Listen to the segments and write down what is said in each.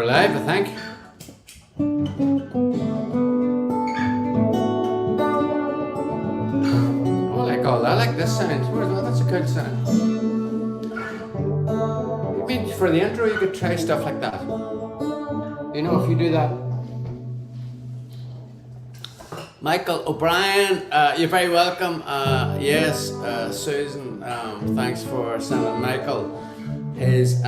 We're live, I think. Oh, I like all that. I like this sound. Oh, that's a good sound. I mean, for the intro, you could try stuff like that. You know, if you do that. Michael O'Brien, you're very welcome. Yes, Susan, thanks for sending Michael his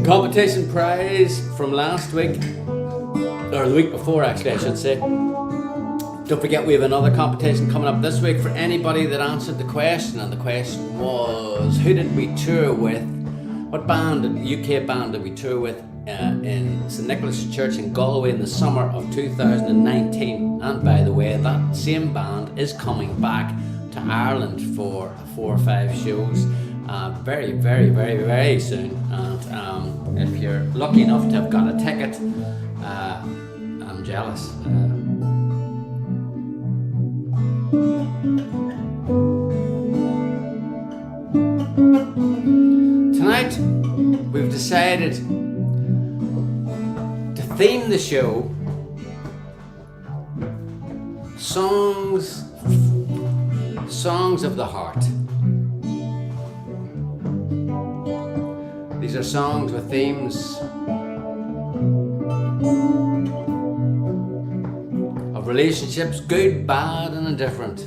competition prize from last week, or the week before actually I should say. Don't forget we have another competition coming up this week for anybody that answered the question, and the question was, who did we tour with? What band, UK band did we tour with in St Nicholas Church in Galway in the summer of 2019? And by the way, that same band is coming back to Ireland for 4 or 5 shows very, very, very, very soon. And if you're lucky enough to have got a ticket, I'm jealous. Tonight we've decided to theme the show songs of the heart. These are songs with themes of relationships, good, bad and indifferent.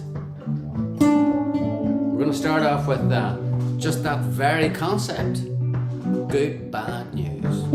We're going to start off with just that very concept, good, bad news.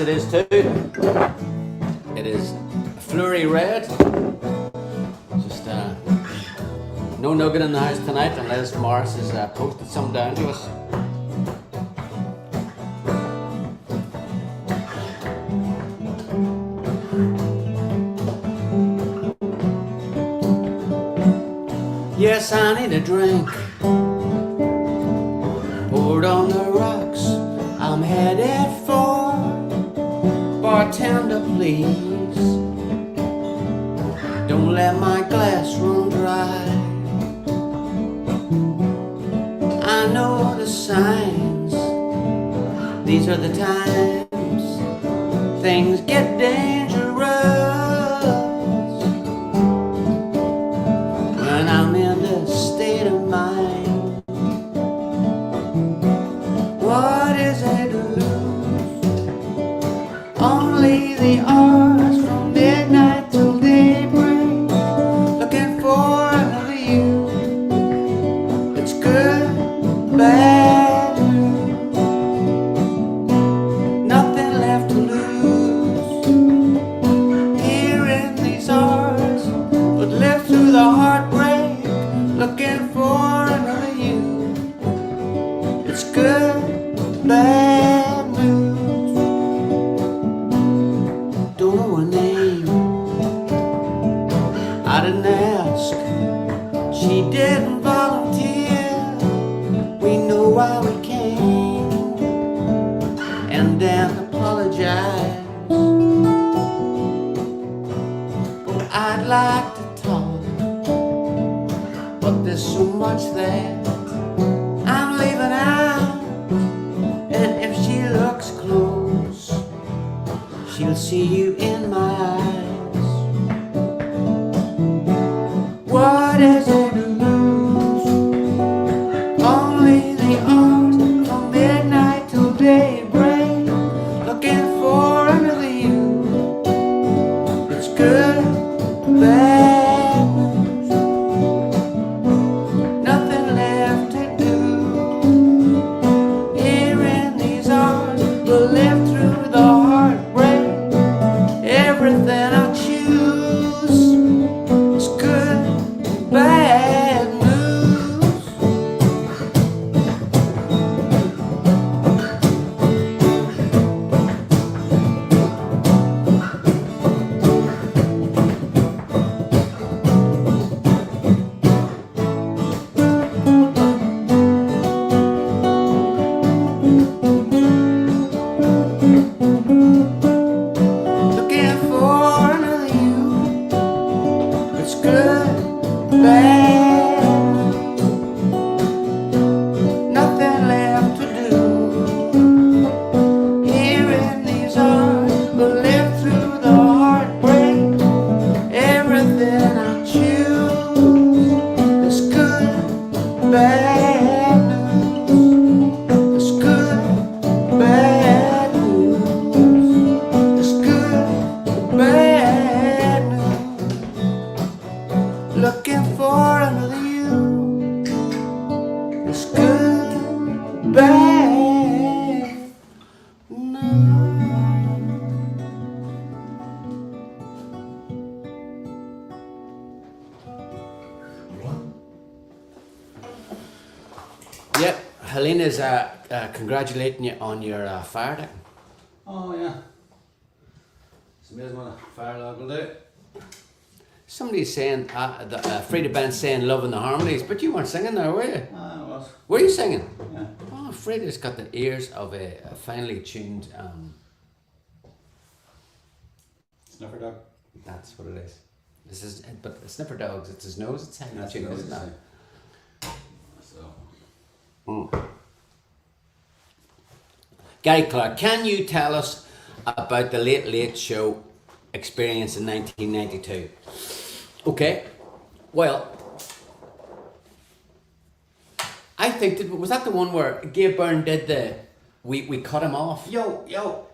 It is too. It is Flurry Red. Just no nugget in the house tonight unless Morris has posted some down to us. Yes, I need a drink. Poured on the rocks. I'm headed for bartender, please. Don't let my glass run dry. I know the signs. These are the times things get dangerous. When I'm in this state of mind, what is it to lose? Only the hours from midnight till daybreak, looking for another you. It's good, bad news, nothing left to lose. Here in these hours, but left through the heartbreak, looking for another you. It's good, bad news. Don't know her name, I didn't ask, she didn't volunteer. We know why we came and then apologize. But I'd like to talk, but there's so much that I'm leaving out. And if she looks close, she'll see you in my eyes. What is it to lose? Only the hours from midnight bad news. It's good, bad news. It's good, bad news. Looking for another you. It's good, bad news. Yep, Helena's congratulating you on your fire deck. Oh yeah. It's amazing what a fire log will do. Somebody's saying, Frida Ben's saying Love in the Harmonies, but you weren't singing there, were you? Ah, it was. Were you singing? Yeah. Oh, Frida's got the ears of a finely tuned, Sniffer dog. that's what it is. This is, but Sniffer Dogs, it's his nose, it's finely That's tuned, what isn't it it? is. So. Gary Clark, can you tell us about the Late Late Show experience in 1992? Okay, well, I think was that the one where Gabe Byrne did the we cut him off? Yo.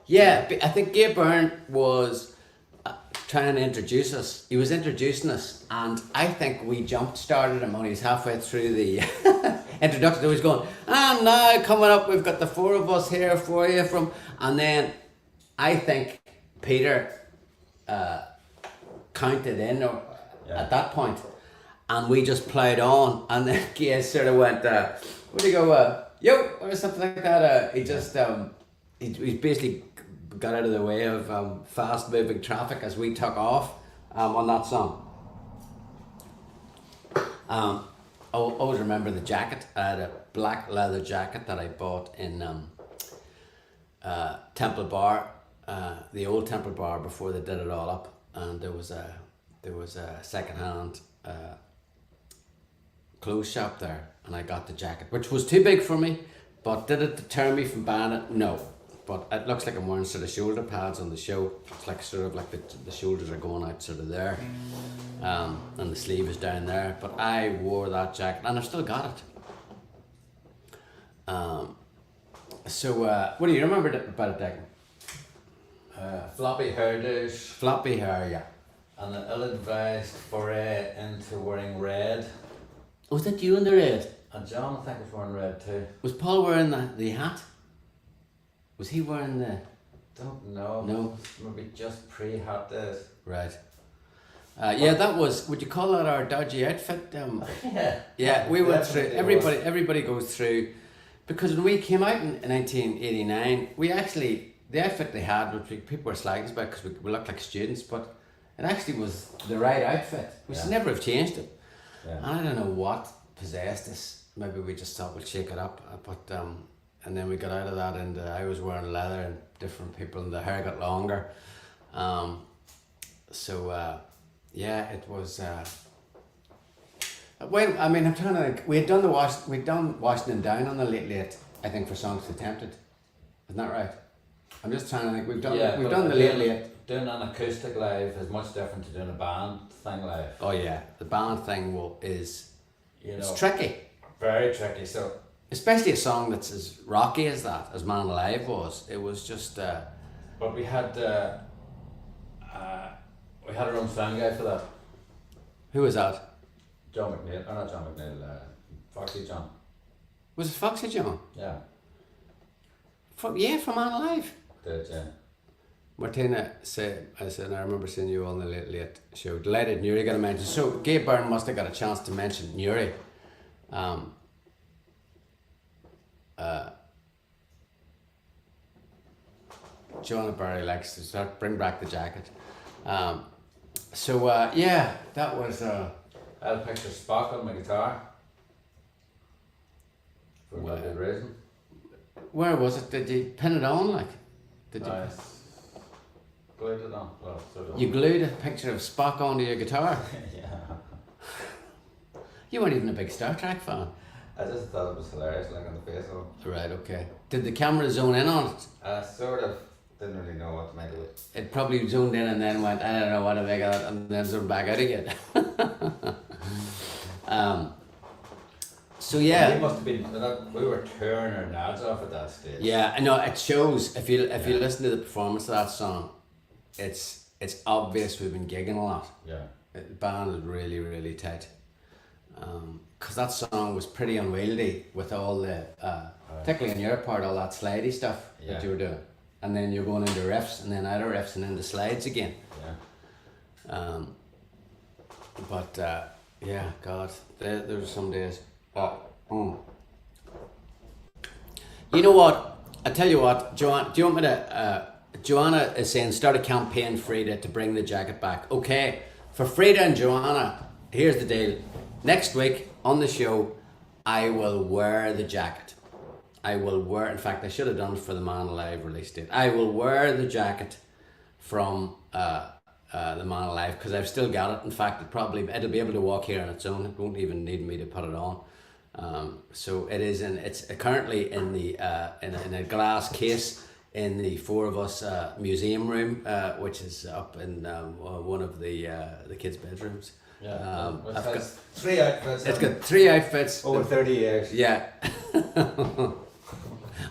Yeah, I think Gabe Byrne was trying to introduce us. He was introducing us, and I think we jump started him when he was halfway through the introduction. He was going, and now coming up, we've got the four of us here for you from, and then I think Peter counted in at that point, and we just ploughed on, and then Gabe sort of went, what do you go, yo, or something like that. He just, he basically got out of the way of fast moving traffic as we took off on that song. I always remember the jacket. I had a black leather jacket that I bought in Temple Bar, the old Temple Bar before they did it all up, and there was a second-hand clothes shop there, and I got the jacket, which was too big for me, but did it deter me from buying it? No. But it looks like I'm wearing sort of shoulder pads on the show. It's like sort of like the shoulders are going out sort of there, and the sleeve is down there. But I wore that jacket, and I've still got it. So what do you remember about it, Declan? Floppy hairdos. Floppy hair, yeah. And an ill-advised foray into wearing red. Was that you in the red? And John, I think, was wearing red too. Was Paul wearing the hat? Was he wearing the... Don't know. No. Maybe just pre-hat days. Right. Yeah, that was... Would you call that our dodgy outfit? Yeah. Yeah, we went through... Definitely Everybody goes through... Because when we came out in 1989, we actually... The outfit they had, which people were slagging us about because we looked like students, but it actually was the right outfit. We should never have changed it. Yeah. And I don't know what possessed us. Maybe we just thought we'd shake it up. But and then we got out of that, and I was wearing leather, and different people, and the hair got longer. Yeah, it was. Well, I mean, I'm trying to think. We'd done Washington Down on the Late, I think, for Songs Attempted. Isn't that right? I'm just trying to think. We've done the Late. Doing an acoustic live is much different to doing a band thing live. Oh yeah, the band thing is it's tricky. Very tricky. So especially a song that's as rocky as that, as Man Alive was. It was just. But we had our own sound guy for that. Who was that? John McNeil, or not John McNeil, Foxy John. Was it Foxy John? Yeah. From Man Alive. Did, yeah. Martina said, I remember seeing you on the Late Show. Delighted Newry got a mention. So Gabe Byrne must have got a chance to mention Newry. John Barry likes to start bring back the jacket. Yeah, that was. I had a picture of Spock on my guitar. For no good reason. Where was it? Did you pin it on? Like, did you? Glued it on. Well, sort of. You glued a picture of Spock onto your guitar. Yeah. You weren't even a big Star Trek fan. I just thought it was hilarious, like on the face of it. Right. Okay. Did the camera zone in on it? I sort of didn't really know what to make of it. It probably zoned in and then went, I don't know what to make of it, and then zoned back out again. So yeah. We must have been. We were tearing our nads off at that stage. Yeah, I know it shows if you listen to the performance of that song, it's obvious we've been gigging a lot. Yeah. The band is really, really tight. Because that song was pretty unwieldy with all the, particularly on your part, all that slidey stuff that you were doing. And then you're going into riffs and then out of riffs and into slides again. Yeah. But yeah, God, there were some days. You know what? I tell you what, do you want me to? Joanna is saying start a campaign, Frida, to bring the jacket back. Okay, for Frida and Joanna, here's the deal. Next week on the show, I will wear the jacket. I will wear. In fact, I should have done it for the Man Alive release date. I will wear the jacket from the Man Alive because I've still got it. In fact, it'll be able to walk here on its own. It won't even need me to put it on. So it's currently in the in a glass case in the four of us museum room, which is up in one of the kids' bedrooms. Yeah, I've got 3 outfits. It's got 3 outfits. Over 30 years. Yeah.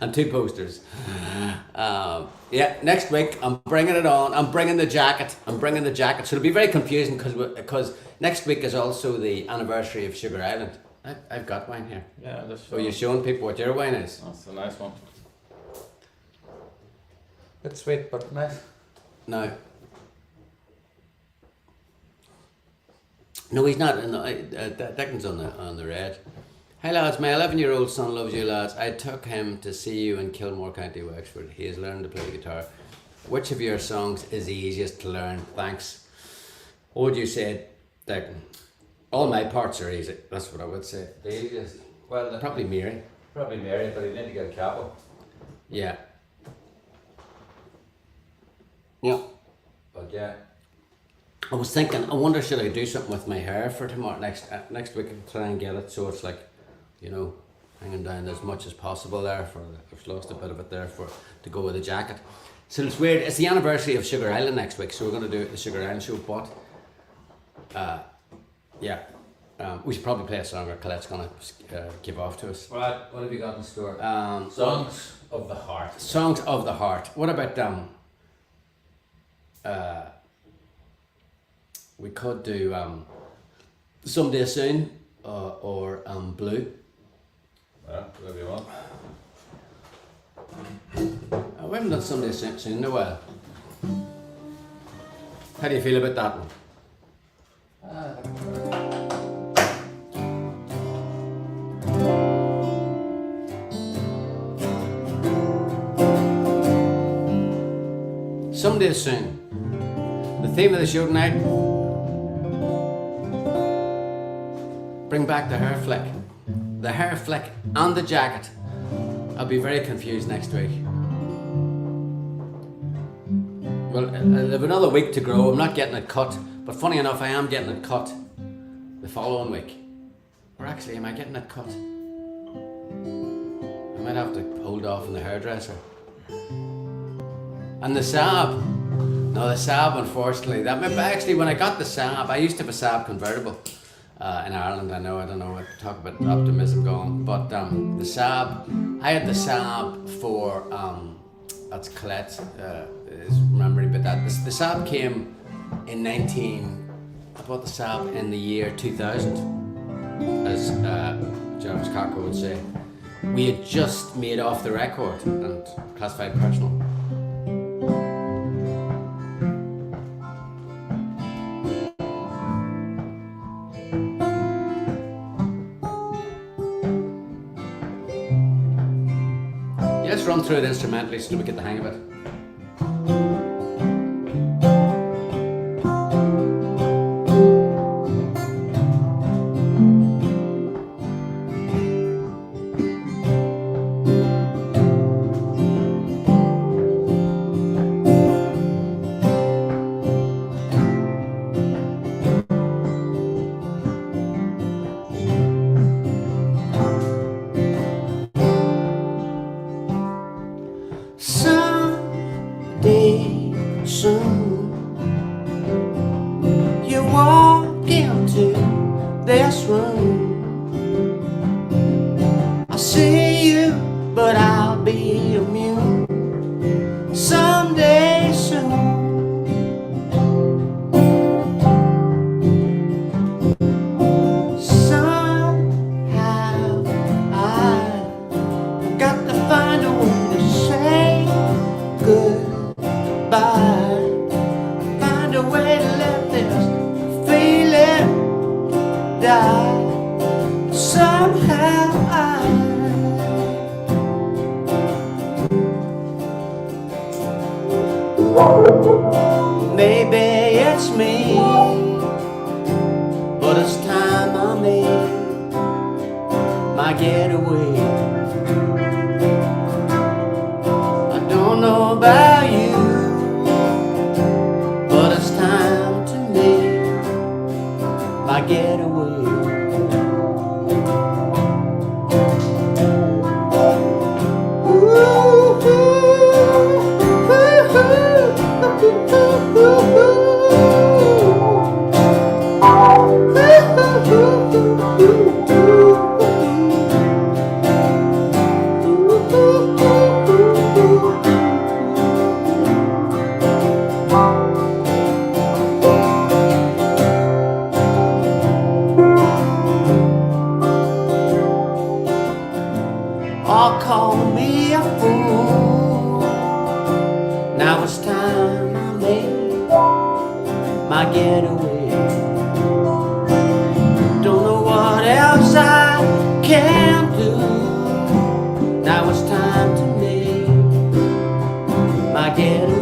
And 2 posters. Yeah, next week I'm bringing it on. I'm bringing the jacket. So it'll be very confusing because next week is also the anniversary of Sugar Island. I've got wine here. Yeah, that's So you're showing people what your wine is. That's a nice one. Bit sweet, but nice. No. No, he's not. Declan's on the red. Hi lads, my 11-year-old son loves you lads. I took him to see you in Kilmore, County Wexford. He has learned to play the guitar. Which of your songs is the easiest to learn? Thanks. What would you say, Declan? All my parts are easy. That's what I would say. The easiest. Well, Probably Mary. Probably Mary, but he need to get a capo. Yeah. Yeah. But yeah. I was thinking, I wonder should I do something with my hair for tomorrow next week and try and get it so it's like, you know, hanging down as much as possible there. I've lost a bit of it there to go with the jacket. So it's weird. It's the anniversary of Sugar Island next week, so we're going to do it at the Sugar Island show. But yeah, we should probably play a song or Colette's going to give off to us. Right, what have you got in store? Songs of the Heart. Songs of the Heart. What about we could do Someday Soon or Blue. Well, whatever you want. We haven't done Someday Soon in a while. How do you feel about that one? Someday Soon. The theme of the show tonight. Bring back the hair flick. The hair flick and the jacket. I'll be very confused next week. Well, I have another week to grow. I'm not getting it cut. But funny enough, I am getting it cut the following week. Or actually, am I getting it cut? I might have to hold off on the hairdresser. And the Saab. No, the Saab, unfortunately. Actually, when I got the Saab, I used to have a Saab convertible in Ireland. I don't know what to talk about optimism going. But the Saab, I had the Saab for, that's Colette is remembering about that. The Saab came in I bought the Saab in the year 2000, as James Carco would say. We had just made Off the Record and Classified Personal. Let's run through it instrumentally so we get the hang of it. Maybe it's me, but it's time I made my getaway. I don't know about you, but it's time to make my getaway. All call me a fool. Now it's time I made my getaway. Don't know what else I can do. Now it's time to make my getaway.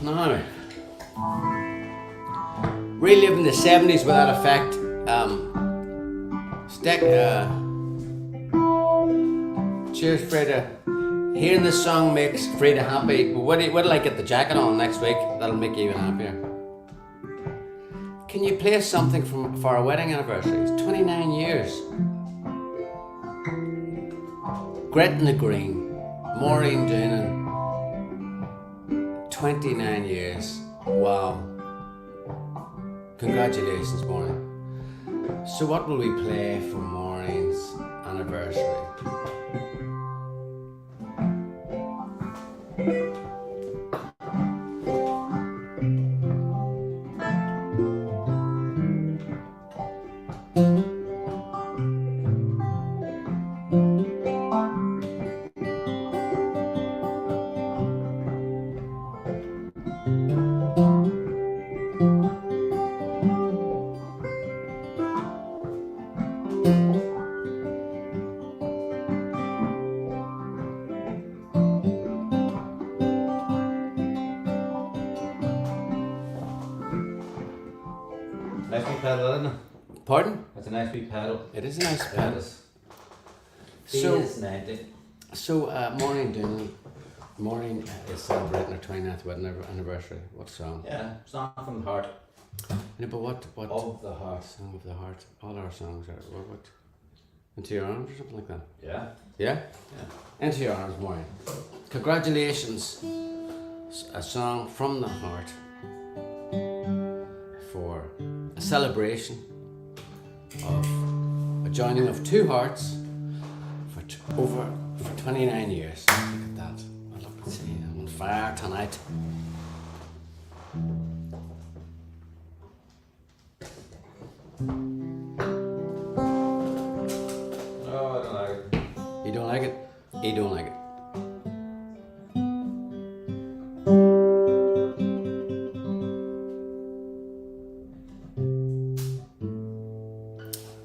Now, reliving the 70s without effect. Cheers, Freda. Hearing this song makes Freda happy. What do I get the jacket on next week? That'll make you even happier. Can you play something for our wedding anniversary? It's 29 years. Gretna Green, Maureen Doonan. 29 years. Wow. Congratulations, Maureen. So what will we play for Maureen's anniversary? Nice big pedal, isn't it? Pardon? That's a nice big pedal. It is a nice pedal. So, Maureen Doonan. Maureen is celebrating her 29th wedding anniversary. What song? Yeah, song from the heart. No, but what? Of the heart. Song of the heart. All our songs are. What? Into Your Arms or something like that? Yeah. Yeah? Yeah. Into Your Arms, Maureen. Congratulations. A song from the heart for a celebration of a joining of two hearts for 29 years. Look at that. Well, look, see, I'm on fire tonight. Oh, I don't like it. You don't like it? You don't like it.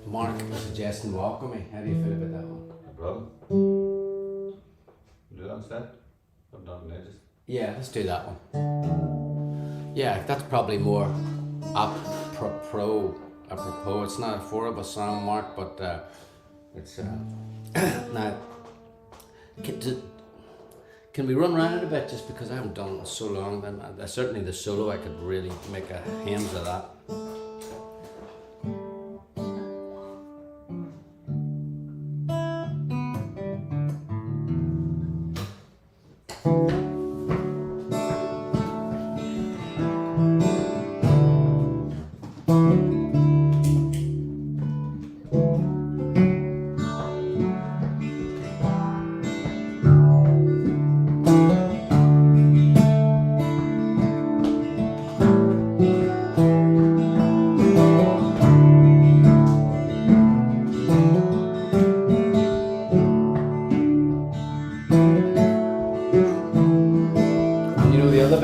Mark is suggesting Walk With Me. How do you feel about that one? No problem. Do that instead? I've done it in ages. Yeah, let's do that one. Yeah, that's probably more apropos. It's not a four of us song, Mark, but it's now. Can we run around it a bit, just because I haven't done it so long? Then certainly the solo, I could really make a hymns of that.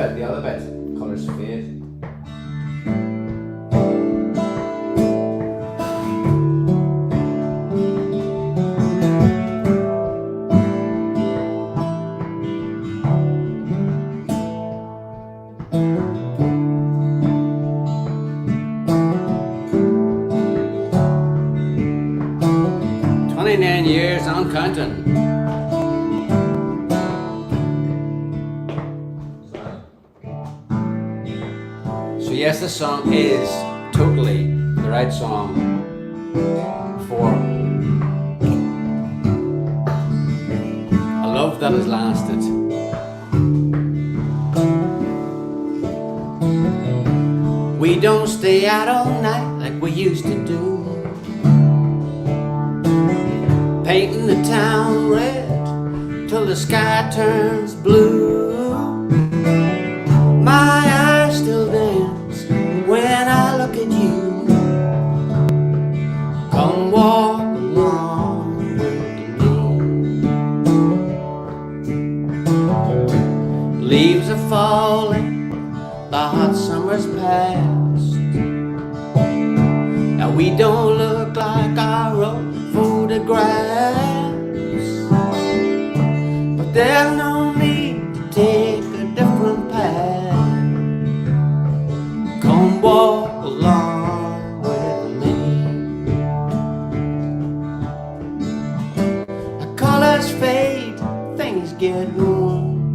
The other bit, colours fade. 29 years and counting. So yes, this song is totally the right song for a love that has lasted. We don't stay out all night like we used to do, painting the town red till the sky turns blue. My eyes still dance when I look at you. Come walk along with me. Leaves are falling, the hot summer's past. Now we don't look like our old photographs, but there's no need to take a different path. Come walk along with me. The colors fade, things get warm,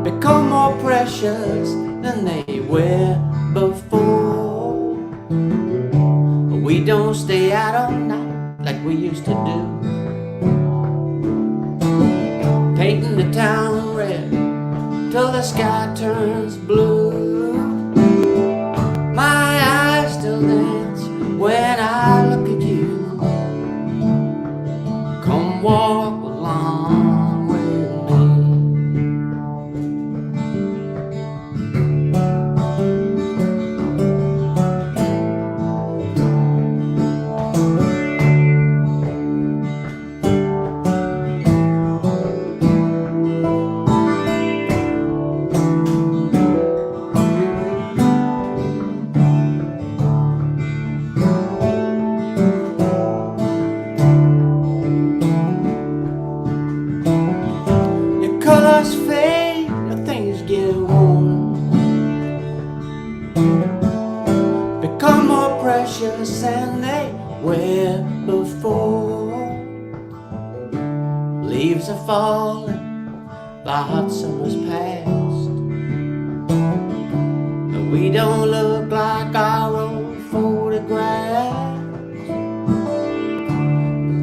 become more precious than they were before. We don't stay out all night like we used to do, painting the town red till the sky turns blue. My eyes still dance when I look at you. Come walk along with me. Colors fade, things get warm, become more precious than they were before. Leaves are falling, the hot summer's past, but we don't look like our old photographs.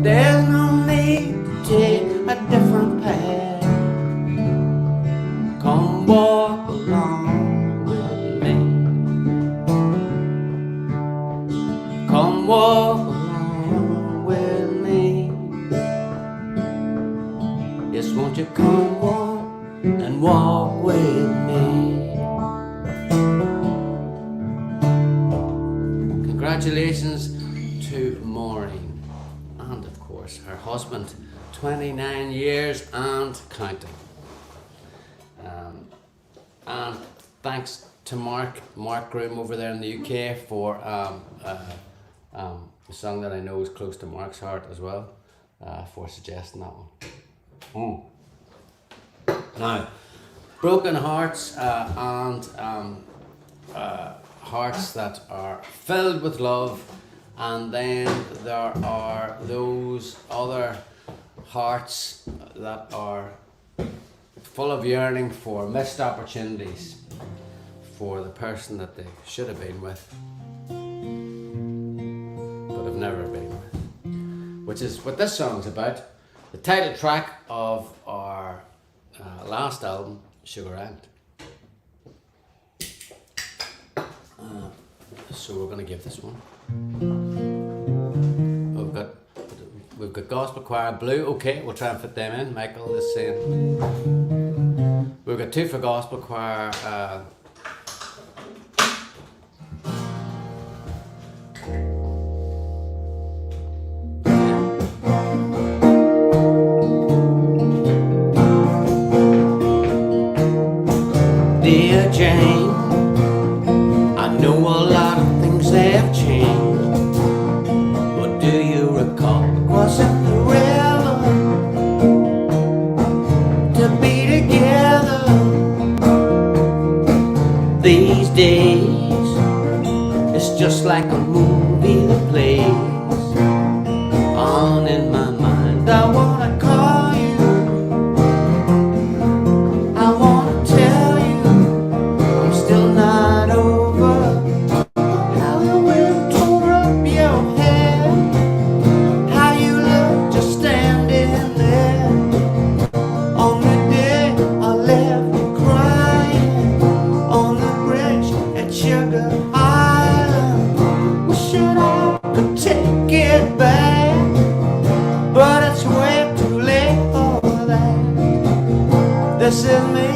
There's no need to take a different path. Come walk along with me. Come walk along with me. Yes, won't you come walk and walk with me? Congratulations to Maureen and of course her husband, 29 years and counting. And thanks to Mark Groom over there in the UK for a song that I know is close to Mark's heart as well, for suggesting that one. Now, broken hearts and hearts that are filled with love, and then there are those other hearts that are full of yearning for missed opportunities for the person that they should have been with but have never been with, which is what this song's about. The title track of our last album, Sugar Ant. So we're going to give this one. We've got gospel choir, blue. Okay, we'll try and fit them in. Michael is saying we've got 2 for gospel choir. Dear Jane, I know a lot of things have changed. What do you recall? Crossing the river to be together. These days, it's just like a movie that plays on in my mind. I wanna call you, I wanna tell you I'm still not over how the wind tore up your hair, how you look just standing there on the day I left you crying on the bridge at Sugar Island. Wishing I could take it back, but it's way too late for that. This is me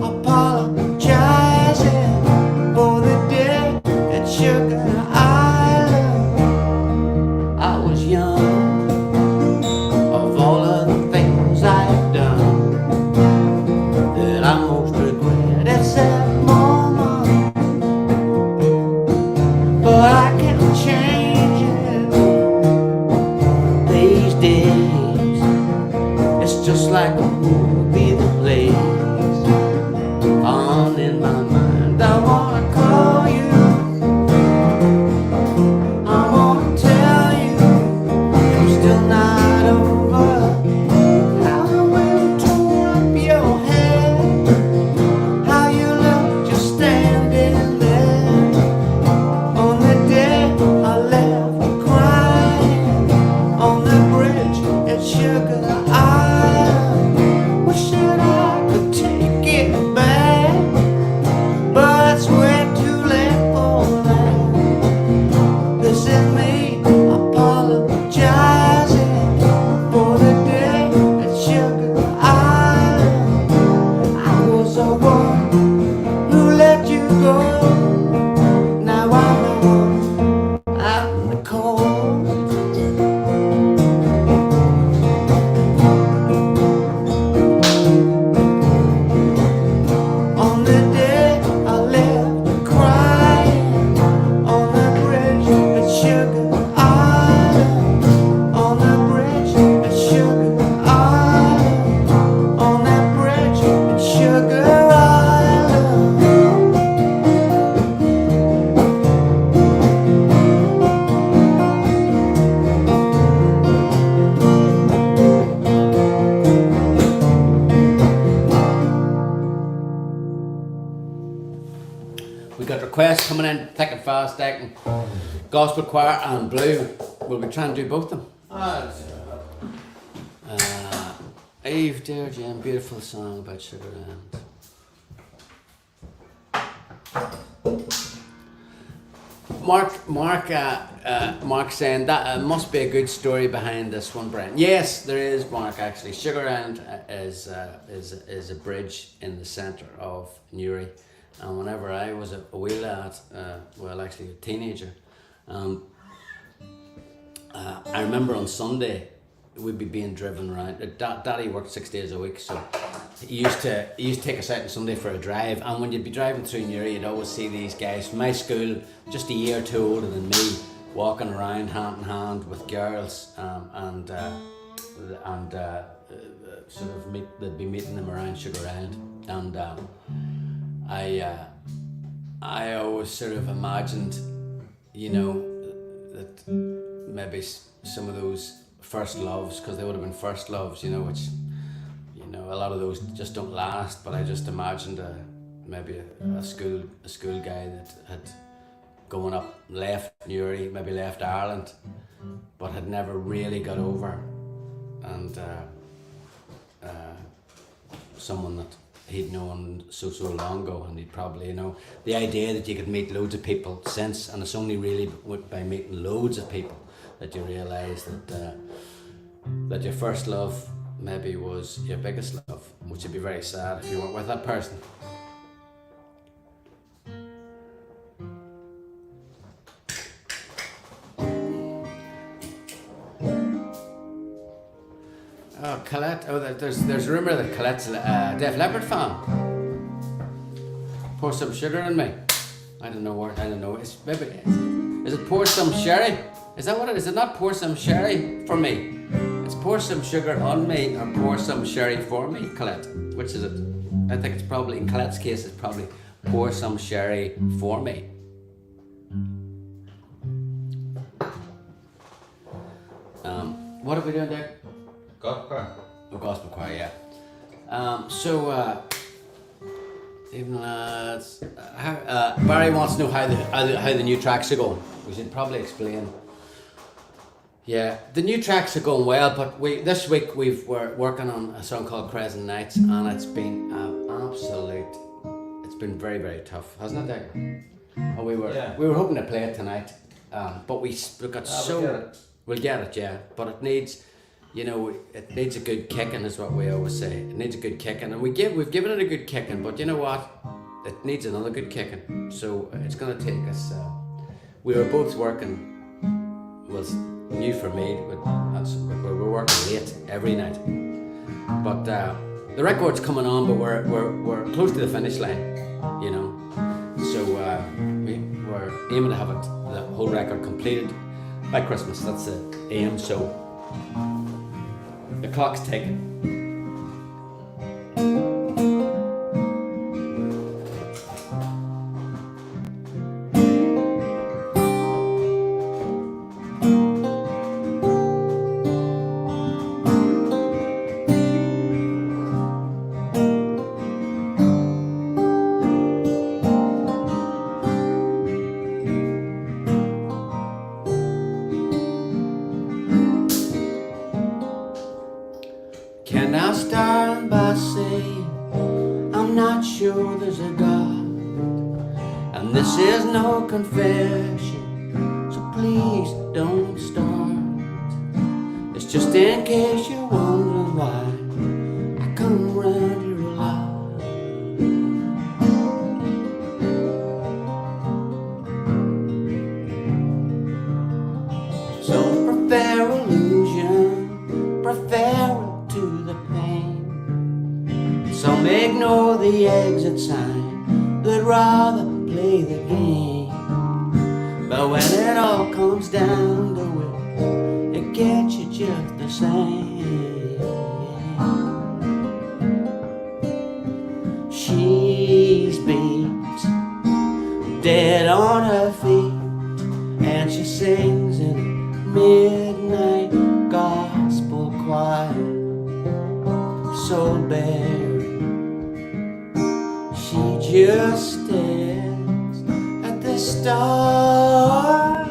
apologizing for the day at Sugar Island. I was young, of all of the things I have done, that I most regret at that moment, but I can't change it. These days, it's just like a movie that plays on in my mind. I wanna call you, I wanna tell you I'm still not over how the wind tore up your hair, how you look just standing there on the day I left you crying on the bridge at Sugar Island. Wishing I could take it back, but it's way too late for that. This is me apologizing for the day at Sugar Island. I was the one who let you go. Now I'm the one out in the cold. On the day I left you crying on the bridge at Sugar Island, on the bridge at Sugar Island, on that bridge at Sugar Island. We got requests coming in thick and fast, Declan. Gospel choir and blue. Will we try and do both of them? Eve, dear Jim, beautiful song about Sugar Ant. Mark saying that must be a good story behind this one, Brent. Yes, there is, Mark. Actually, Sugar Ant is a bridge in the centre of Newry, and whenever I was a wee lad, well, actually a teenager, I remember on Sunday we'd be being driven around. Daddy worked 6 days a week, so he used to take us out on Sunday for a drive. And when you'd be driving through Newry, you'd always see these guys from my school, just a year or two older than me, walking around hand in hand with girls, and and sort of they'd be meeting them around Sugar Island, and I always sort of imagined, you know, that maybe some of those first loves, because they would have been first loves, you know, which, you know, a lot of those just don't last. But I just imagined maybe a school guy that had going up, left Newry, maybe left Ireland, but had never really got over, and someone that he'd known so long ago, and he'd probably, you know, the idea that you could meet loads of people since, and it's only really by meeting loads of people that you realise that your first love maybe was your biggest love, which would be very sad if you weren't with that person. Oh, Colette. Oh, there's rumour that Colette's a Def Leppard fan. Pour some sugar on me. I don't know. Is it pour some sherry? Is that what it is? Is it not pour some sherry for me? It's pour some sugar on me or pour some sherry for me, Colette. Which is it? I think it's probably, in Colette's case, it's probably pour some sherry for me. What are we doing there? Gospel choir. Oh, gospel choir, yeah. Even Barry wants to know how the new tracks are going. We should probably explain. Yeah, the new tracks are going well, but this week we're working on a song called Crescent Nights, and it's been it's been very, very tough, hasn't it, Declan? Oh, we were hoping to play it tonight, but we've got we'll get it, yeah, but it needs. You know, it needs a good kicking, is what we always say. It needs a good kicking, and we've given it a good kicking, but you know what? It needs another good kicking. So it's going to take us. We were both working. Was new for me, but we're working late every night. But the record's coming on, but we're close to the finish line. You know, so we're aiming to have the whole record completed by Christmas. That's the aim. So. The clock's ticking. Can I start by saying I'm not sure there's a God, and this is no confession, so please don't start. It's just in case you're wondering why I come around here a lot. So prefer illusion, prefer to the pain. Some ignore the exit sign, they'd rather play the game. But when it all comes down to it gets you just the same. She's beat, dead on her feet, and she sings in a midnight gospel choir. So bare, she just stares at the stars.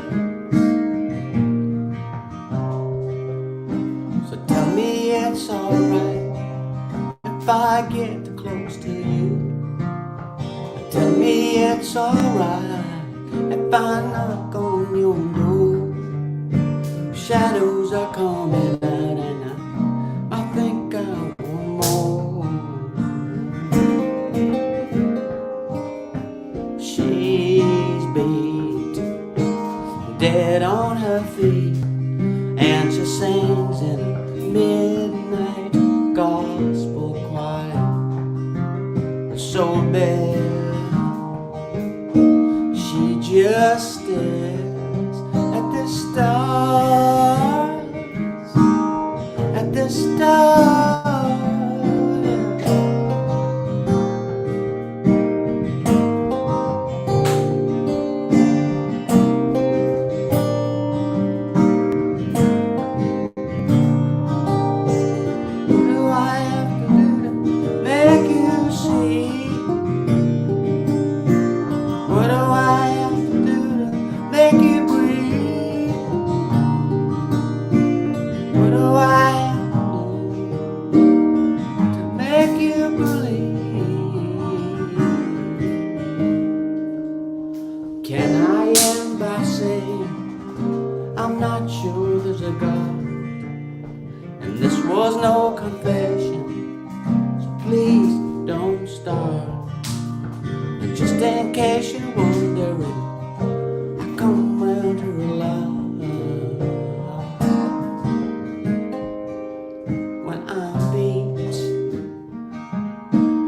So tell me it's alright if I get close to you. Tell me it's alright if I knock on your door. Shadows are coming out and I think I want more. She's beat, dead on her feet, and she sings in a midnight gospel choir. So bare, she just stares at the stars. stars. What do I have to do to make you see? What do I have to do to make you breathe? What do I have to do to make you believe? Can I end by saying I'm not sure there's a God, and this was no confession, so please don't start. And just in case you're wondering, I come round here a lot when I'm beat,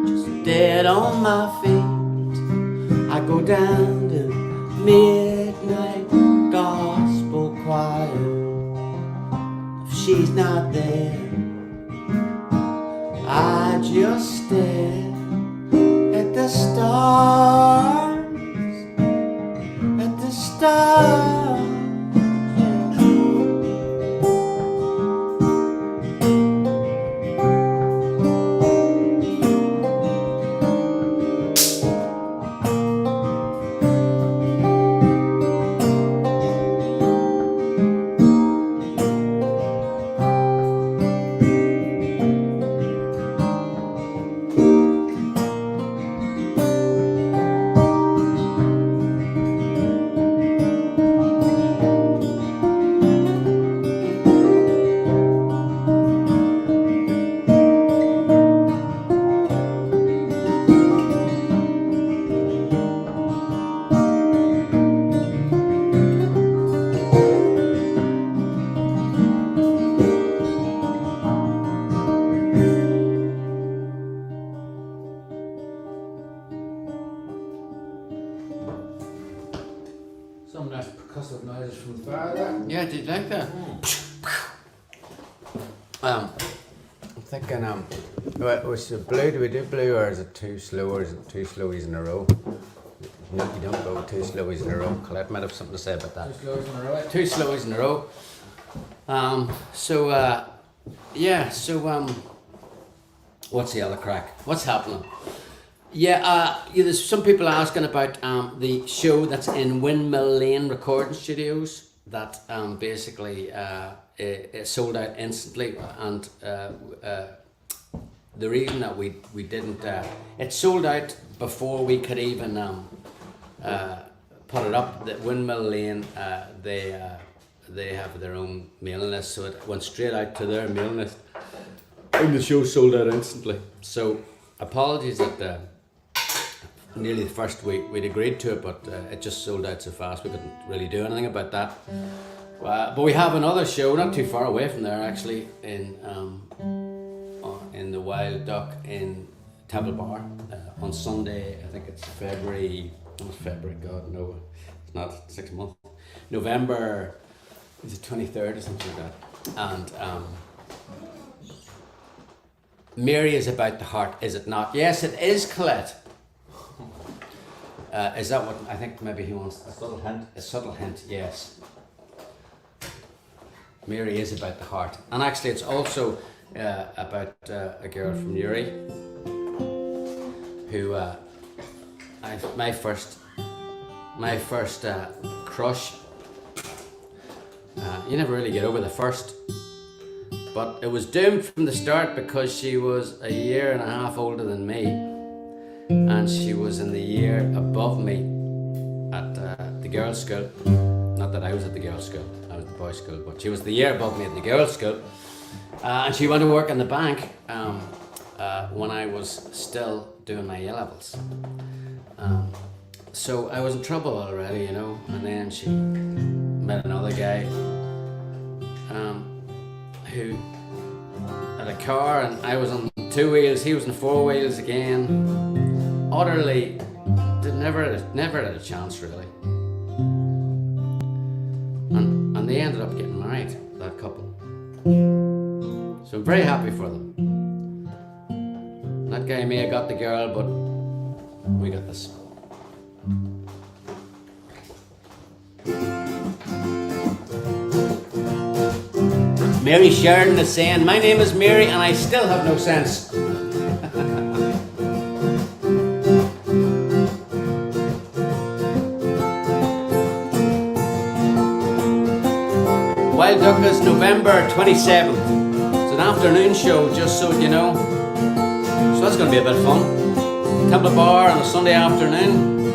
just dead on my feet. I go down to midnight gospel choir. If she's not there, I just stare at the stars, at the stars. Some nice percussive noises from the fire there. Yeah, did you like that? I'm thinking, was it blue? Do we do blue, or is it too slow, or is it two slowies in a row? No, you don't go two slowies in a row. Colette might have something to say about that. Two slows in a row. Two slowies in a row. What's the other crack? What's happening? Yeah, there's some people asking about the show that's in Windmill Lane Recording Studios that basically it sold out instantly, and the reason that we didn't, it sold out before we could even put it up. That Windmill Lane, they have their own mailing list, so it went straight out to their mailing list, and the show sold out instantly. So apologies that nearly the first week we'd agreed to it, but it just sold out so fast we couldn't really do anything about that. But we have another show not too far away from there, actually, in the Wild Duck in Temple Bar on Sunday. I think it's February. God no, it's not 6 months. November is it 23rd or something like that. And Mary is about the heart, is it not? Yes, it is, Colette. Is that what I think? Maybe he wants a subtle hint. A subtle hint, yes. Mary is about the heart, and actually, it's also about a girl from Newry who my first crush. You never really get over the first, but it was doomed from the start because she was a year and a half older than me, and she was in the year above me at the girls' school. Not that I was at the girls' school, I was at the boys' school, but she was the year above me at the girls' school, and she went to work in the bank when I was still doing my A-levels. So I was in trouble already, you know, and then she met another guy who had a car, and I was on 2 wheels, he was on 4 wheels again. Utterly, never had a chance really. And they ended up getting married, that couple. So So I'm very happy for them. That guy may have got the girl, but we got this. Mary Sheridan is saying, my name is Mary and I still have no sense. Wild Duck is November 27th. It's an afternoon show, just so you know. So that's going to be a bit of fun. Temple Bar on a Sunday afternoon.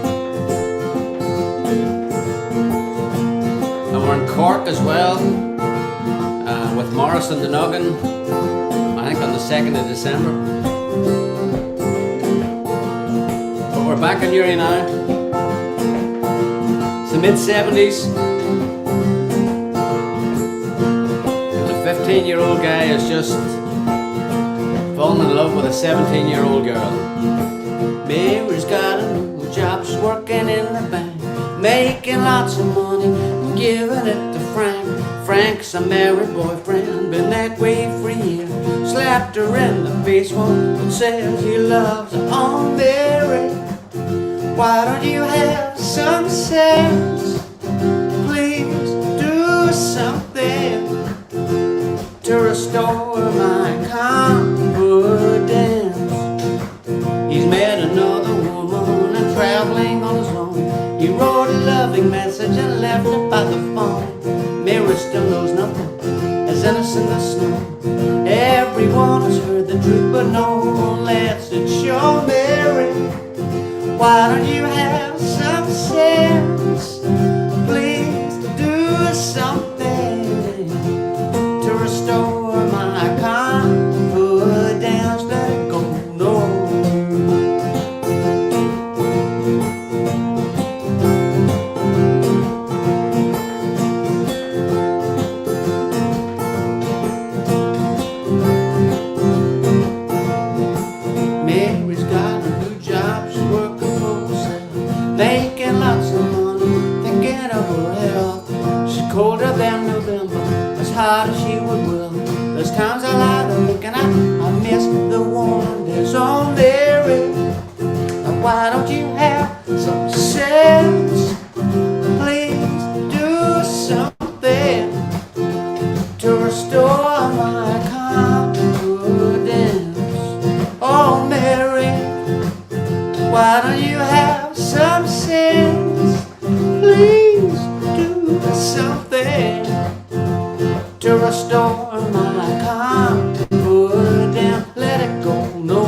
And we're in Cork as well. With Morris and the Noggin, I think on the 2nd of December. But we're back in Uri now. It's the mid-70s. And the 15-year-old guy is just falling in love with a 17-year-old girl. Mary's got a new job, she's working in the bank, making lots of money and giving it to Frank. Frank's a married boyfriend, been that way for years. Slapped her in the face once, but says he loves her. Oh, Mary, why don't you have some sense? Please do something to restore my confidence. He's met another woman and traveling on his own. He wrote a loving message and left it by the phone. Mary still knows nothing, as innocent as snow. Everyone has heard the truth, but no one lets it show. Mary, why don't you have some sense? Please do something to restore my confidence. Let it go, no. Hard as she would will. There's times I lie there looking I miss the one there's on Mary. Now why don't you have some sense? Please do something to restore my confidence. Oh Mary, why don't you have some sense? Please do something to restore my confidence. Let it go, no.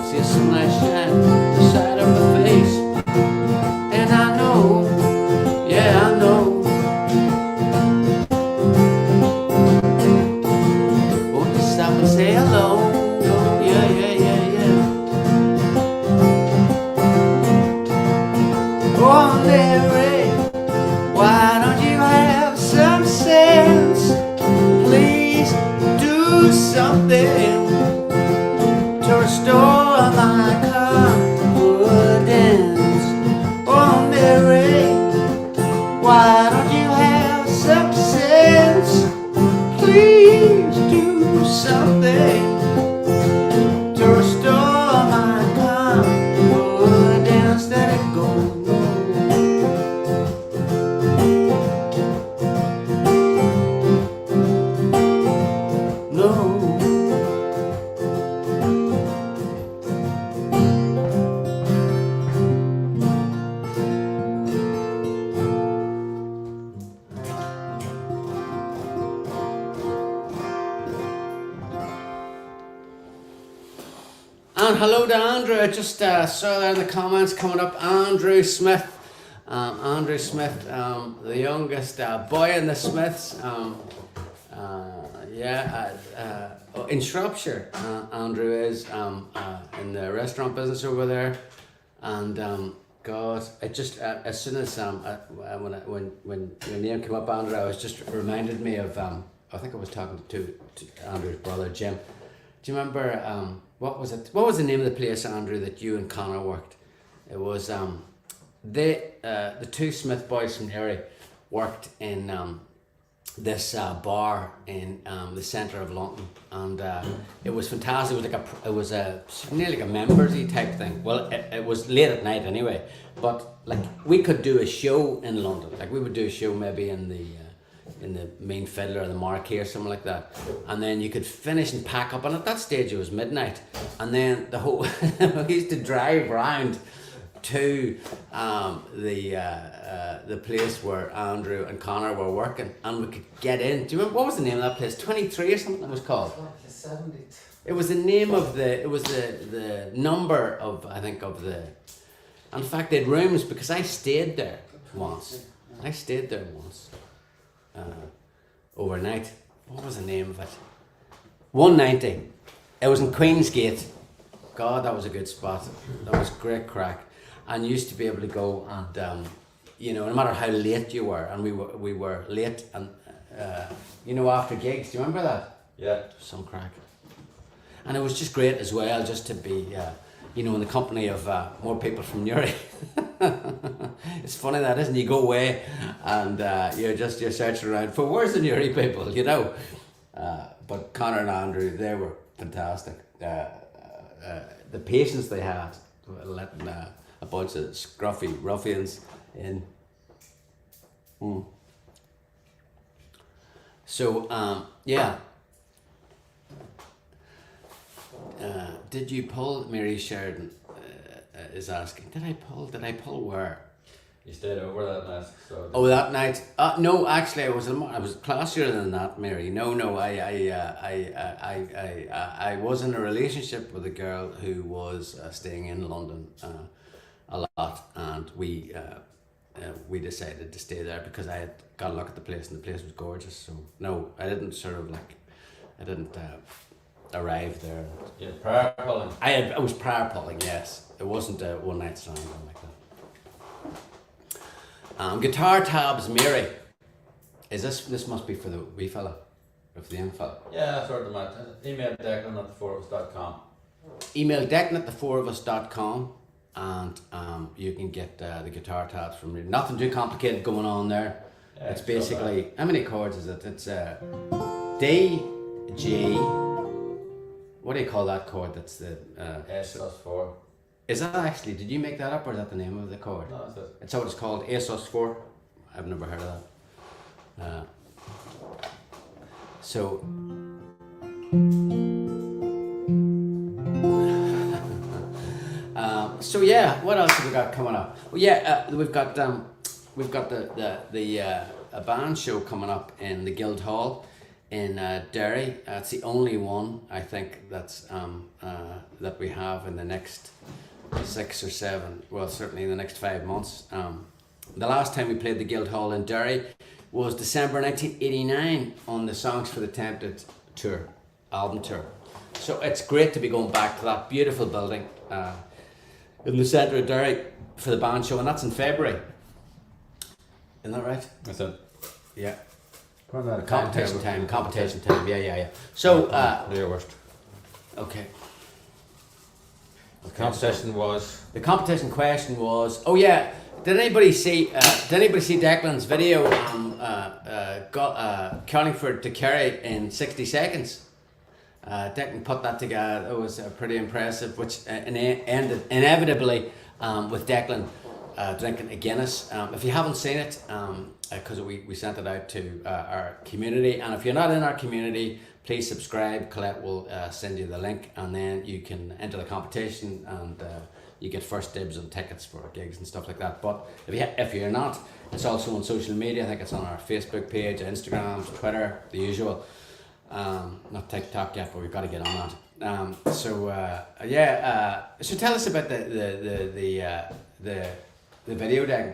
See a sunlight shine on the side of her face, and I know, yeah I know. Won't you stop and say hello? Oh, yeah, yeah, yeah, yeah. Oh Mary, why don't you have some sense? Please do something to restore my confidence. Oh Mary, why don't you have some sense? Please do something to restore my confidence. Let it go. And hello to Andrew. I just saw there in the comments coming up. Andrew Smith, the youngest boy in the Smiths. In Shropshire, Andrew is in the restaurant business over there. And God, it just as soon as when your name came up, Andrew, I was just reminded me of I think I was talking to Andrew's brother Jim. Do you remember what was it? What was the name of the place, Andrew, that you and Connor worked? It was the two Smith boys from Newry worked in this bar in the centre of London, and it was fantastic. It was nearly like a membersy type thing. Well, it was late at night anyway, but like we could do a show in London. Like we would do a show maybe in the Main Fiddler or the Marquee or something like that, and then you could finish and pack up. And at that stage it was midnight, and then the whole we used to drive round to the place where Andrew and Connor were working, and we could get in. Do you remember what was the name of that place? 23 or something it was called. It was the name of the number of, I think, of the. In fact, they had rooms because I stayed there once. Overnight. What was the name of it? 190. It was in Queensgate. God, that was a good spot. That was great crack. And you used to be able to go and, no matter how late you were, and we were late, and after gigs. Do you remember that? Yeah. Some crack. And it was just great as well, just to be, in the company of more people from Newry. It's funny that, isn't it? You go away and you're searching around for where's the Newry people, But Connor and Andrew, they were fantastic. The patience they had letting a bunch of scruffy ruffians in. So, did you pull? Mary Sheridan is asking. Did I pull where? You stayed over that night. So Oh, that night? No, actually, I was classier than that, Mary. No, I was in a relationship with a girl who was staying in London a lot, and we decided to stay there because I had got a look at the place, and the place was gorgeous. So no, I didn't arrive there. Yeah, prior pulling. I was prior pulling, yes. It wasn't a one night stand or anything like that. Guitar tabs, Mary. Is this must be for the wee fella, or for the young fella? Yeah, sort of. Email Declan at thefourofus.com. Email Declan at thefourofus.com, and you can get the guitar tabs from me. Nothing too complicated going on there. Yeah, it's basically, how many chords is it? It's D, G. What do you call that chord? That's the S +4. Is that actually? Did you make that up, or is that the name of the chord? No, that's it. It's what it's called. A sus4. I've never heard of that. So. So yeah, what else have we got coming up? Well, yeah, we've got a band show coming up in the Guildhall in Derry. It's the only one I think that's that we have in the next 6 or 7. Well, certainly in the next 5 months. The last time we played the Guildhall in Derry was December 1989 on the Songs for the Tempted tour, album tour. So it's great to be going back to that beautiful building in the centre of Derry for the band show, and that's in February. Isn't that right? That's it. Yeah. Competition time. Yeah. So, do your worst. Okay. The competition was. The competition question was. Oh yeah. Did anybody see Declan's video Carlingford to Kerry in 60 seconds? Declan put that together. It was pretty impressive, which ended inevitably with Declan drinking a Guinness. If you haven't seen it, because we sent it out to our community, and if you're not in our community, please subscribe. Colette will send you the link, and then you can enter the competition, and you get first dibs on tickets for gigs and stuff like that. But if you're not, it's also on social media. I think it's on our Facebook page, Instagram, Twitter, the usual. Not TikTok yet, but we've got to get on that. So tell us about the video, Declan.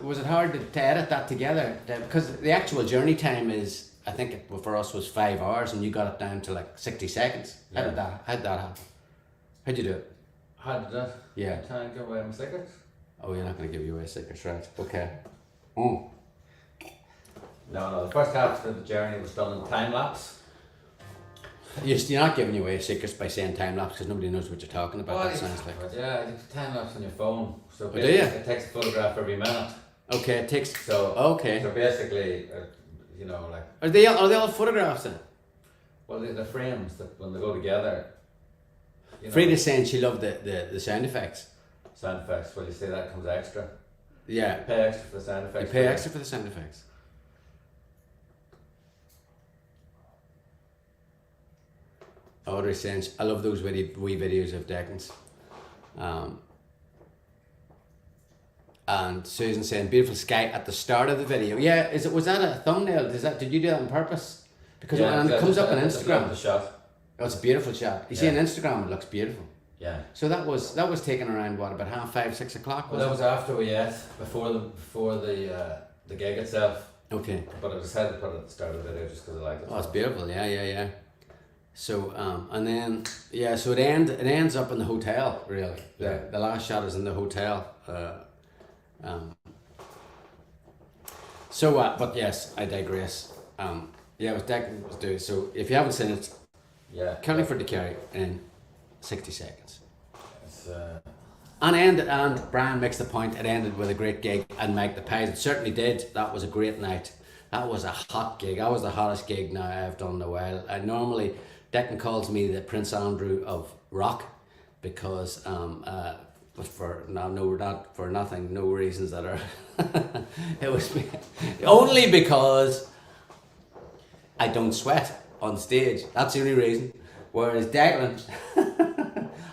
Was it hard to edit that together? Because the actual journey time is, I think for us was 5 hours, and you got it down to like 60 seconds. Yeah. How did that happen? How'd you do it? How did that? Yeah. Trying to give away my secrets? Oh, you're not going to give you away secrets, right? Okay. No. The first half of the journey was done in time lapse. You're not giving away secrets by saying time lapse, because nobody knows what you're talking about. That sounds like. Yeah, it's time lapse on your phone. So do you? it takes a photograph every minute. Okay, it takes. So Okay. So basically, you know, like, Are they all photographs then? well, the frames that when they go together. You know, Frida's saying she loved the sound effects. sound effects. Well, you say that comes extra. Yeah. You pay extra for the sound effects. You pay extra for the sound effects. Audrey saying, I love those wee videos of Declan's. And Susan saying, beautiful sky at the start of the video. Yeah, was that a thumbnail? Did you do that on purpose? Because when it comes up on Instagram, The shot. oh, it's a beautiful shot. You see on Instagram, it looks beautiful. Yeah. So that was taken around what, about 5:30, 6 o'clock? Well, that was after we ate, before the gig itself. Okay. But I decided to put it at the start of the video just because I liked it. Oh, it's beautiful. Yeah. So and then so it ends up in the hotel really. The last shot is in the hotel. But yes, I digress. It was Declan was doing. So if you haven't seen it, Counting for the Carry in 60 seconds. It's, And Brian makes the point, it ended with a great gig and Mike the Pies. It certainly did. That was a great night. That was a hot gig. That was the hottest gig now I've done in a while. Normally Declan calls me the Prince Andrew of rock because but not for nothing, no reasons that are it was only because I don't sweat on stage. That's the only reason. Whereas Declan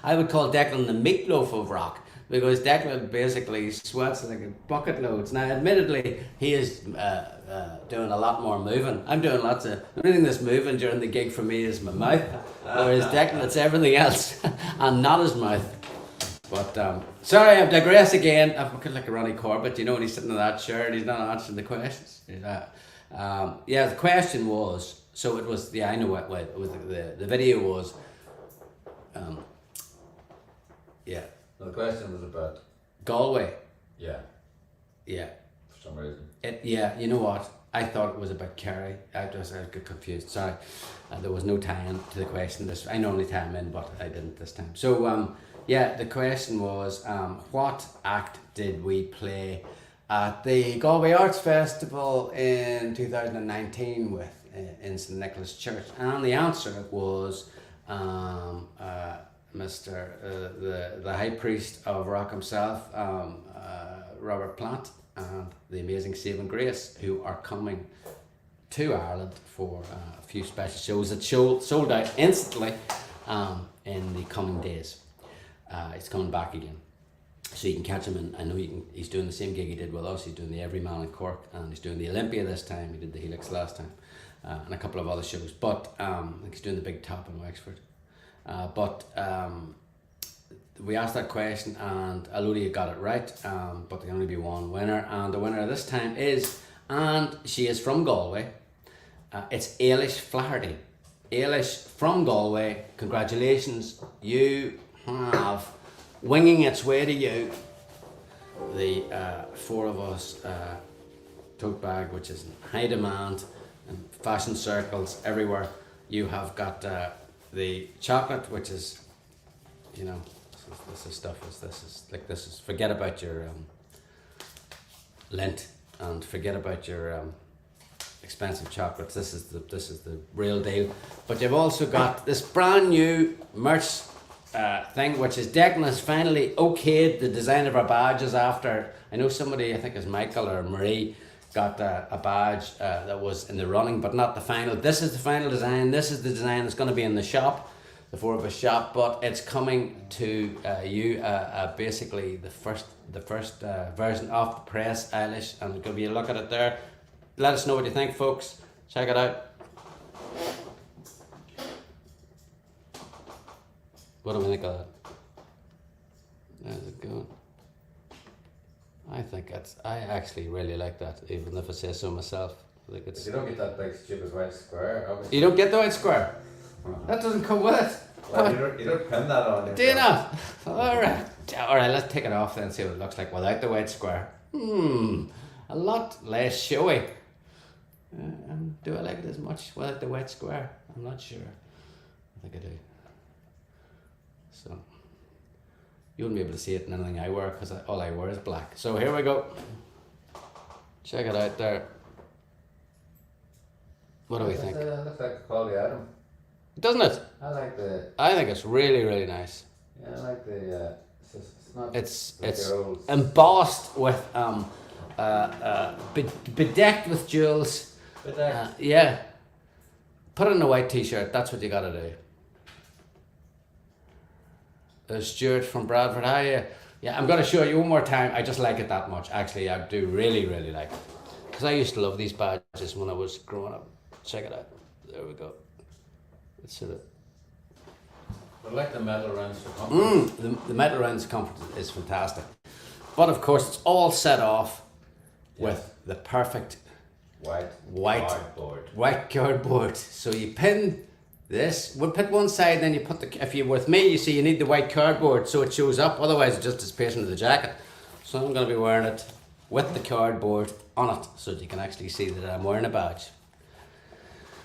I would call Declan the meatloaf of rock because Declan basically sweats like a bucket loads. Now, admittedly, he is doing a lot more moving. I'm doing lots of... The only thing that's moving during the gig for me is my mouth, whereas Declan, it's everything else, and not his mouth. But, sorry, I've digressed again. I'm looking like a Ronnie Corbett, you know, when he's sitting in that chair and he's not answering the questions. The question was... So it was... Yeah, I know what it was. The video was... The question was about Galway. Yeah. For some reason. You know what? I thought it was about Kerry. I got confused. Sorry, there was no tie-in to the question. I normally tie them in, but I didn't this time. So the question was, what act did we play at the Galway Arts Festival in 2019 with in St Nicholas Church? And the answer was Mr. The High Priest of Rock himself, Robert Plant, and the amazing Saving Grace, who are coming to Ireland for a few special shows that sold out instantly in the coming days. He's coming back again, so you can catch him. And I know he's doing the same gig he did with us. He's doing the Everyman in Cork, and he's doing the Olympia this time. He did the Helix last time, and a couple of other shows. But I think he's doing the Big Top in Wexford. We asked that question and a load of you got it right, but there can only be one winner, and the winner this time is, and she is from Galway, it's Ailish Flaherty. Ailish from Galway, congratulations, you have, winging its way to you, the Four of Us tote bag, which is in high demand in fashion circles everywhere. You have got the chocolate, which is, you know, this is forget about your Lent and forget about your expensive chocolates. This is the real deal. But you've also got this brand new merch thing, which is Declan has finally okayed the design of our badges after, I know somebody, I think it's Michael or Marie, got a badge that was in the running, but not the final. This is the final design. This is the design that's going to be in the shop, the Four of Us shop, but it's coming to you basically the first version of the press, Eilish, and we'll give you a look at it there. Let us know what you think, folks. Check it out. What do we think of that? How's it going? I actually really like that, even if I say so myself. I think it's. If you don't get that big stupid white square, obviously. You don't get the white square? That doesn't come with it. Well, you don't pin that on. Do you not? Alright, let's take it off then and see what it looks like without the white square. A lot less showy. Do I like it as much without the white square? I'm not sure. I think I do. So, you wouldn't be able to see it in anything I wear because all I wear is black. So here we go. Check it out there. What do we think? Looks like a quality item. Doesn't it? I think it's really, really nice. Yeah, I like the. It's not. It's like your old- embossed with bedecked with jewels. Bedecked. Yeah. Put it in a white t-shirt. That's what you got to do. There's Stuart from Bradford. Hi. Yeah, I'm going to show you one more time. I just like it that much. Actually, I do really, really like it. Because I used to love these badges when I was growing up. Check it out. There we go. It's sort of. I like the metal round circumference. The metal round circumference is fantastic. But of course, it's all set off with the perfect White cardboard. white cardboard. So you pin this. We'll put one side, then you put the. If you're with me, you see you need the white cardboard so it shows up. Otherwise, it just disappears into the jacket. So I'm going to be wearing it with the cardboard on it, so that you can actually see that I'm wearing a badge.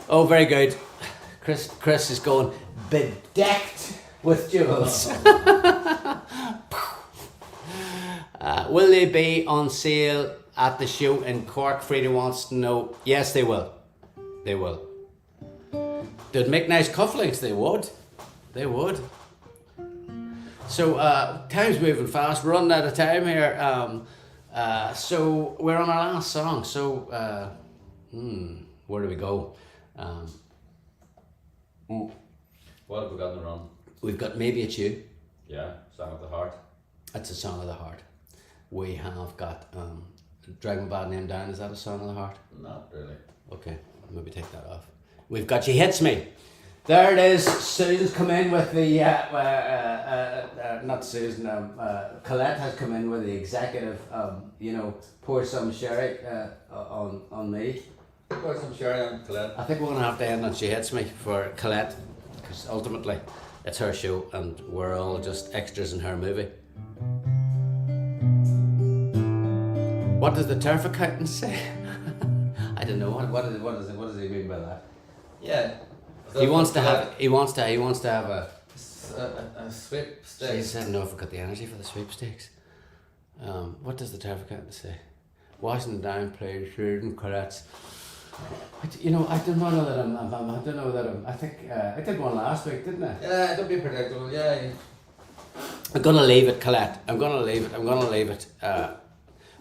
Oh, very good. Chris is going bedecked with jewels. Will they be on sale at the show in Cork? Frida wants to know. Yes, they will. They will. They'd make nice cufflinks. They would. They would. So time's moving fast. We're running out of time here. So we're on our last song. So where do we go? What have we got in the run? We've got Maybe It's You. Yeah, Song of the Heart. That's a Song of the Heart. We have got Drag My Bad Name Down. Is that a Song of the Heart? Not really. Okay, maybe take that off. We've got She Hits Me. There it is. Susan's come in with the not Susan. Colette has come in with the executive. Pour some sherry on me. Pour some sherry on Colette. I think we're gonna have to end on She Hits Me for Colette, because ultimately it's her show and we're all just extras in her movie. What does the turf accountant say? I don't know. What does he mean by that? Yeah. He wants to have a sweepstakes. She said no, I forgot the energy for the sweepstakes. What does the turf accountant say? Washington down played shooting Colette's. I don't know that I'm. I think I did one last week, didn't I? Yeah, don't be predictable. Yeah. I'm gonna leave it, Colette. I'm gonna leave it.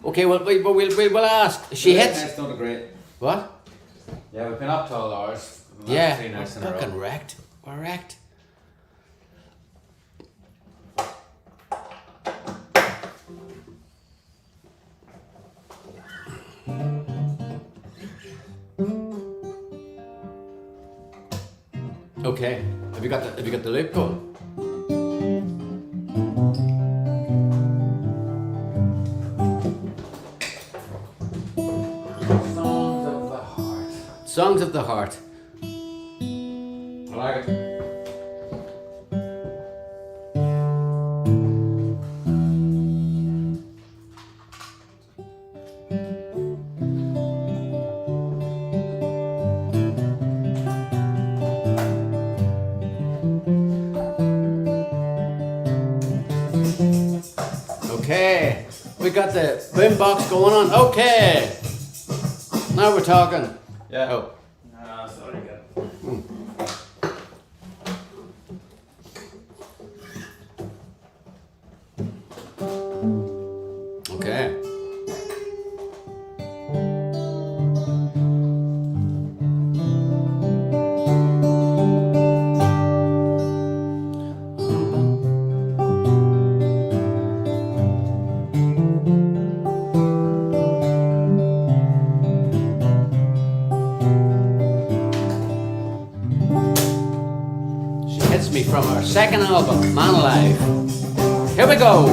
Okay, well we'll ask. She hits. Nights don't agree. What? Yeah, we've been up 12 hours. Yeah, 3 nights we're in a row. fucking wrecked. We're wrecked. Okay, have you got the loop going? Songs of the Heart. Songs of the Heart. I like it. Okay, we got the boom box going on. Okay, now we're talking. Yeah. Oh, No, sorry, good. okay. She hits me from our second album, Man Alive. Here we go.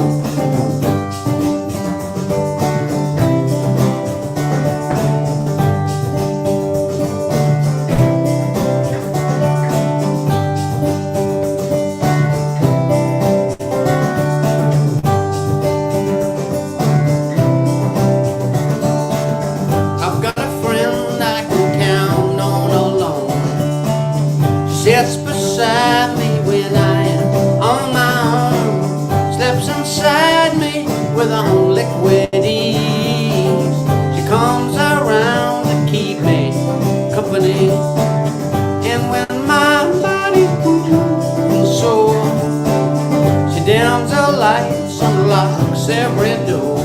I've got a friend I can count on alone. She sits beside me when I am on my own. Slips inside And when my body feels sore, she dims the lights and locks every door,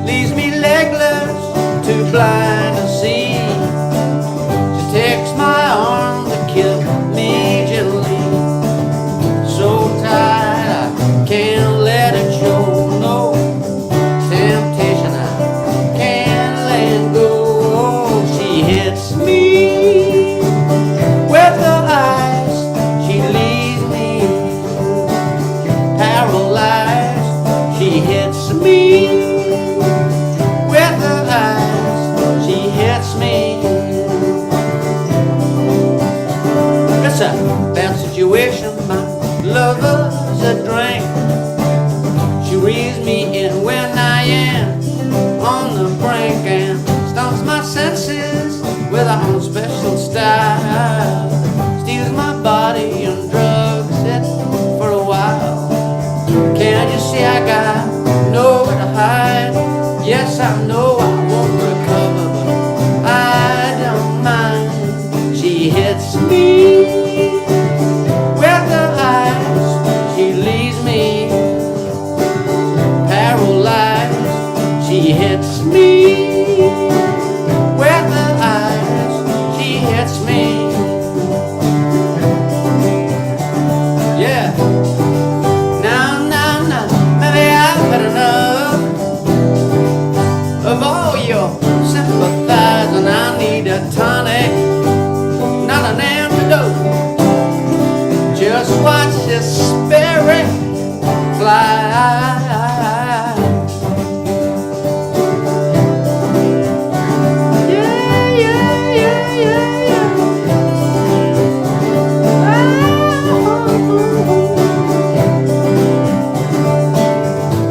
leaves me legless, too blind to see. She takes my arm to kill me gently, so tight I can't let it show. No temptation I can't let go. She hits me with her eyes, she leaves me paralyzed. She hits me with her eyes, she hits me. It's a bad situation, my lover's a drink. She reads me in when I am on the brink and stunts my senses with her own special style. Steals my body and drugs it for a while. Can't you see I got nowhere to hide? Yes, I know I won't recover, but I don't mind. She hits me with her eyes, she leaves me paralyzed. She hits me with her eyes, she hits me. Yeah. Now, maybe I've had enough of all your sympathizing. I need a tonic, not an antidote. Just watch this spirit fly.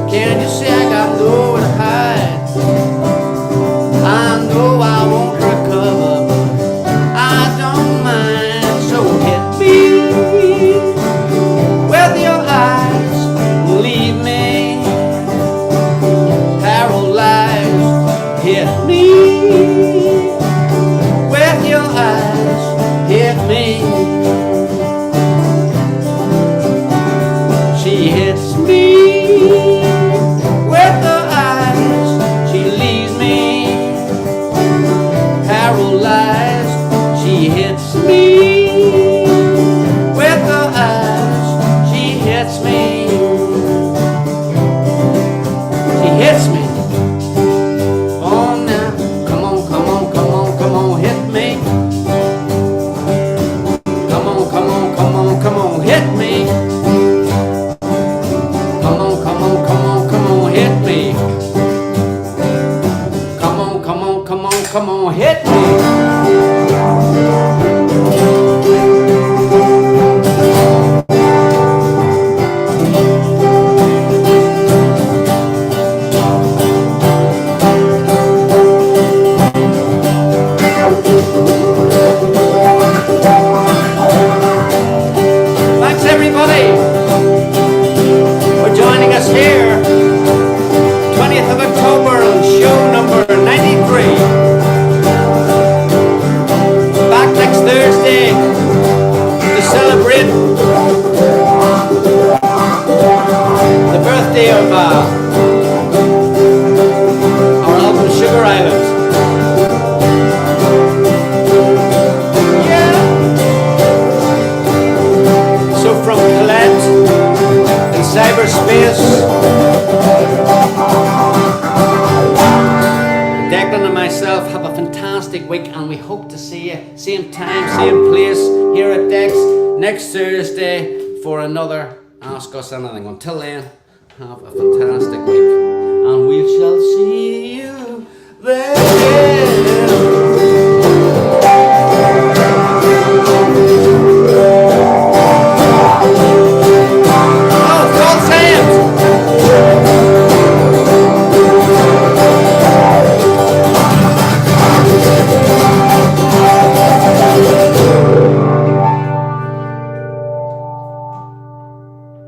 Can't you see I got nowhere to hide? I know I won't recover, but I don't mind. So hit me with your eyes, leave me paralyzed. Hit me with your eyes, hit me. She hits me with her eyes, she leaves me paralyzed. She hits me with her eyes, she hits me. She hits me. Oh now, come on, come on, come on, come on, hit me. Come on, come on, come on, come on, hit me. Come on, come on, come on, come on, hit me. Come on, come on, come on, come on, hit me. Thanks everybody for joining us here. 20th of October on show number 93. Back next Thursday to celebrate the birthday of our album Sugar Island. Yeah. So from Colette in cyberspace, Declan and myself have a fantastic week, and we hope to see you same time, same place here at Dex next Thursday for another Ask Us Anything. Until then, have a fantastic week, and we shall